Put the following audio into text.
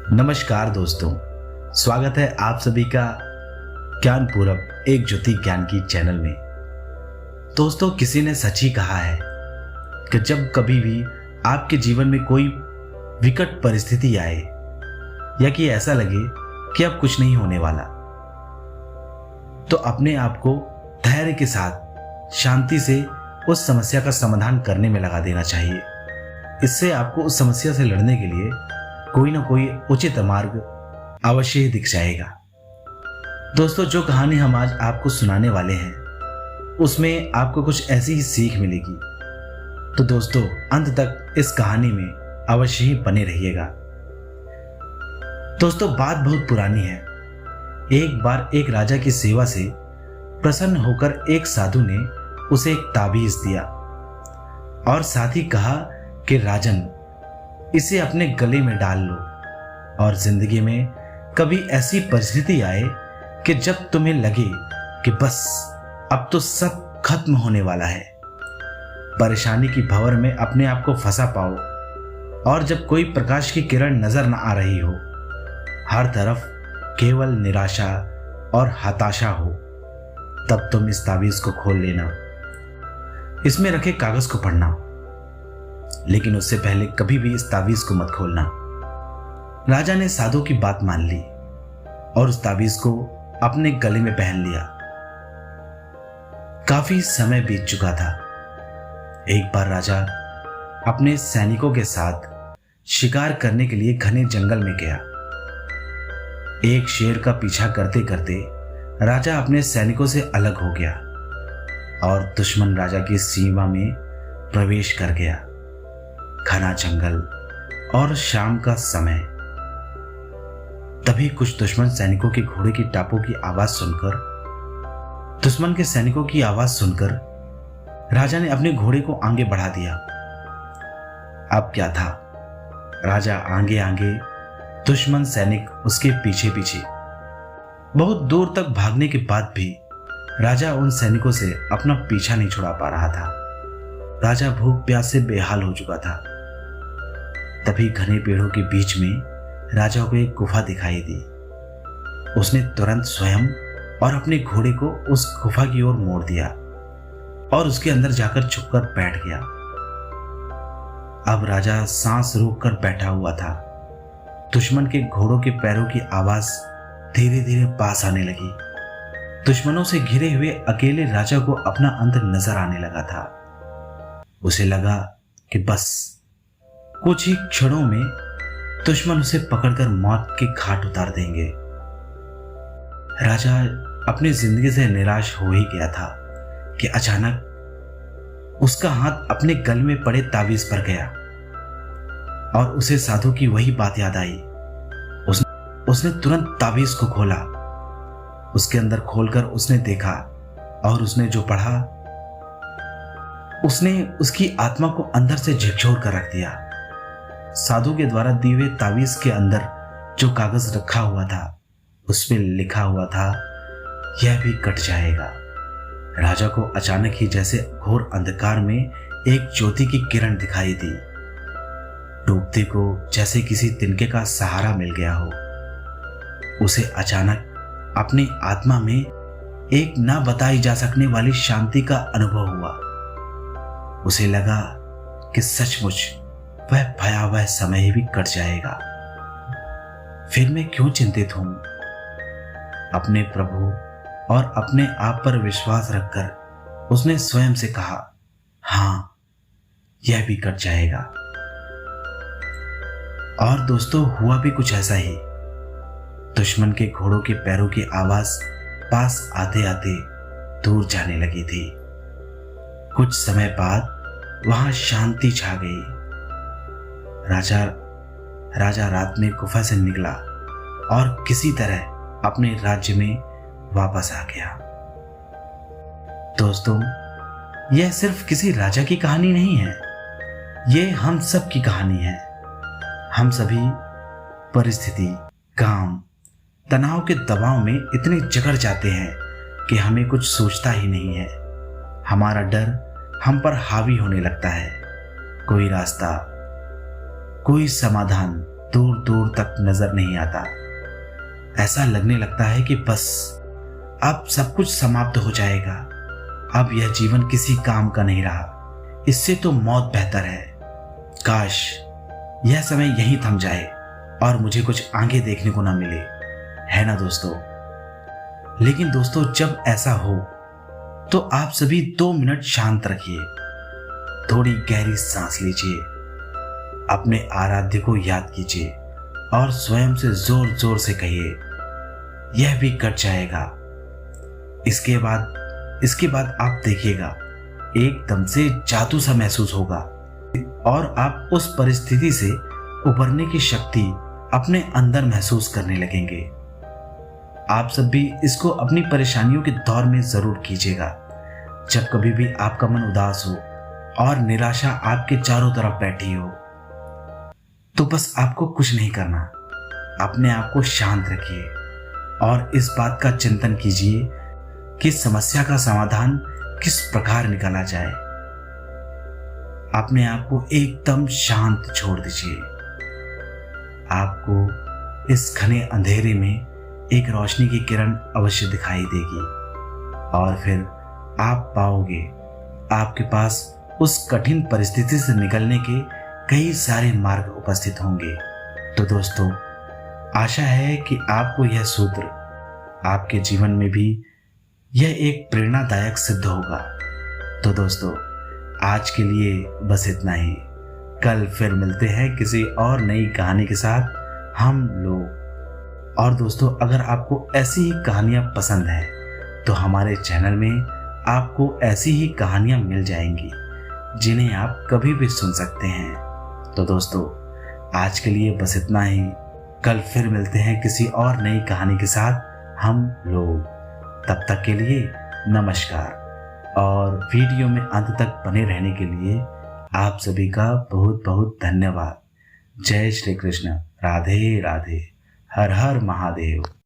नमस्कार दोस्तों, स्वागत है आप सभी का ज्ञान पूरब एक ज्योति ज्ञान की चैनल में। दोस्तों, किसी ने सच ही कहा है कि जब कभी भी आपके जीवन में कोई विकट परिस्थिति आए या कि ऐसा लगे कि अब कुछ नहीं होने वाला, तो अपने आप को धैर्य के साथ शांति से उस समस्या का समाधान करने में लगा देना चाहिए। इससे आपको उस समस्या से लड़ने के लिए कोई ना कोई उचित मार्ग अवश्य ही दिख जाएगा। दोस्तों, जो कहानी हम आज आपको सुनाने वाले हैं उसमें आपको कुछ ऐसी ही सीख मिलेगी। तो दोस्तों, अंत तक इस कहानी में अवश्य ही बने रहिएगा। दोस्तों, बात बहुत पुरानी है। एक बार एक राजा की सेवा से प्रसन्न होकर एक साधु ने उसे एक ताबीज दिया और साथ ही कहा कि राजन, इसे अपने गले में डाल लो और जिंदगी में कभी ऐसी परिस्थिति आए कि जब तुम्हें लगे कि बस अब तो सब खत्म होने वाला है, परेशानी की भंवर में अपने आप को फंसा पाओ और जब कोई प्रकाश की किरण नजर न आ रही हो, हर तरफ केवल निराशा और हताशा हो, तब तुम इस ताबीज को खोल लेना। इसमें रखे कागज को पढ़ना, लेकिन उससे पहले कभी भी इस ताबीज को मत खोलना। राजा ने साधु की बात मान ली और उस ताबीज को अपने गले में पहन लिया। काफी समय बीत चुका था। एक बार राजा अपने सैनिकों के साथ शिकार करने के लिए घने जंगल में गया। एक शेर का पीछा करते करते राजा अपने सैनिकों से अलग हो गया और दुश्मन राजा की सीमा में प्रवेश कर गया। घना जंगल और शाम का समय। तभी कुछ दुश्मन सैनिकों के घोड़े की टापों की आवाज सुनकर राजा ने अपने घोड़े को आगे बढ़ा दिया। अब क्या था, राजा आगे आगे, दुश्मन सैनिक उसके पीछे पीछे। बहुत दूर तक भागने के बाद भी राजा उन सैनिकों से अपना पीछा नहीं छुड़ा पा रहा था। राजा भूख प्यास से बेहाल हो चुका था। तभी घने पेड़ों के बीच में राजा को एक गुफा दिखाई दी। उसने तुरंत स्वयं और अपने घोड़े को उस गुफा की ओर मोड़ दिया और उसके अंदर जाकर छुपकर बैठ गया। अब राजा सांस रोककर बैठा हुआ था। दुश्मन के घोड़ों के पैरों की आवाज धीरे धीरे पास आने लगी। दुश्मनों से घिरे हुए अकेले राजा को अपना अंत नजर आने लगा था। उसे लगा कि बस कुछ ही क्षणों में दुश्मन उसे पकड़कर मौत के घाट उतार देंगे। राजा अपनी जिंदगी से निराश हो ही गया था कि अचानक उसका हाथ अपने गले में पड़े ताबीज पर गया और उसे साधु की वही बात याद आई। उसने तुरंत ताबीज को खोला। उसके अंदर खोलकर उसने देखा और उसने जो पढ़ा, उसने उसकी आत्मा को अंदर से झकझोर कर रख दिया। साधु के द्वारा दिए हुए ताबीज के अंदर जो कागज रखा हुआ था, उसमें लिखा हुआ था, यह भी कट जाएगा। राजा को अचानक ही जैसे घोर अंधकार में एक ज्योति की किरण दिखाई दी। डूबते को जैसे किसी तिनके का सहारा मिल गया हो। उसे अचानक अपनी आत्मा में एक ना बताई जा सकने वाली शांति का अनुभव हुआ। उसे लगा कि सचमुच वह भयावह समय भी कट जाएगा। फिर मैं क्यों चिंतित हूं? अपने प्रभु और अपने आप पर विश्वास रखकर उसने स्वयं से कहा, हां, यह भी कट जाएगा। और दोस्तों, हुआ भी कुछ ऐसा ही। दुश्मन के घोड़ों के पैरों की आवाज पास आते आते दूर जाने लगी थी। कुछ समय बाद वहां शांति छा गई। राजा रात में गुफा से निकला और किसी तरह अपने राज्य में वापस आ गया। दोस्तों, यह सिर्फ किसी राजा की कहानी नहीं है, यह हम सब की कहानी है। हम सभी परिस्थिति, काम, तनाव के दबाव में इतने जकड़ जाते हैं कि हमें कुछ सोचता ही नहीं है। हमारा डर हम पर हावी होने लगता है। कोई रास्ता, कोई समाधान दूर दूर तक नजर नहीं आता। ऐसा लगने लगता है कि बस अब सब कुछ समाप्त हो जाएगा, अब यह जीवन किसी काम का नहीं रहा, इससे तो मौत बेहतर है। काश यह समय यहीं थम जाए और मुझे कुछ आगे देखने को ना मिले, है ना दोस्तों। लेकिन दोस्तों जब ऐसा हो तो आप सभी 2 मिनट शांत रखिए, थोड़ी गहरी सांस लीजिए, अपने आराध्य को याद कीजिए और स्वयं से जोर जोर से कहिए, यह भी कट जाएगा। इसके बाद आप देखिएगा एकदम से जादू सा महसूस होगा और आप उस परिस्थिति से उभरने की शक्ति अपने अंदर महसूस करने लगेंगे। आप सब भी इसको अपनी परेशानियों के दौर में जरूर कीजिएगा। जब कभी भी आपका मन उदास हो और निराशा आपके चारों तरफ बैठी हो, तो बस आपको कुछ नहीं करना, अपने आप को शांत रखिए और इस बात का चिंतन कीजिए कि समस्या का समाधान किस प्रकार निकाला जाए। अपने आप को एकदम शांत छोड़ दीजिए। आपको इस घने अंधेरे में एक रोशनी की किरण अवश्य दिखाई देगी और फिर आप पाओगे आपके पास उस कठिन परिस्थिति से निकलने के कई सारे मार्ग उपस्थित होंगे। तो दोस्तों आशा है कि आपको यह सूत्र आपके जीवन में भी यह एक प्रेरणादायक सिद्ध होगा। तो दोस्तों आज के लिए बस इतना ही। कल फिर मिलते हैं किसी और नई कहानी के साथ हम लोग। और दोस्तों अगर आपको ऐसी ही कहानियां पसंद हैं तो हमारे चैनल में आपको ऐसी ही कहानियां मिल जाएंगी जिन्हें आप कभी भी सुन सकते हैं। तो दोस्तों आज के लिए बस इतना ही। कल फिर मिलते हैं किसी और नई कहानी के साथ हम लोग। तब तक के लिए नमस्कार और वीडियो में अंत तक बने रहने के लिए आप सभी का बहुत बहुत धन्यवाद। जय श्री कृष्ण, राधे राधे, हर हर महादेव।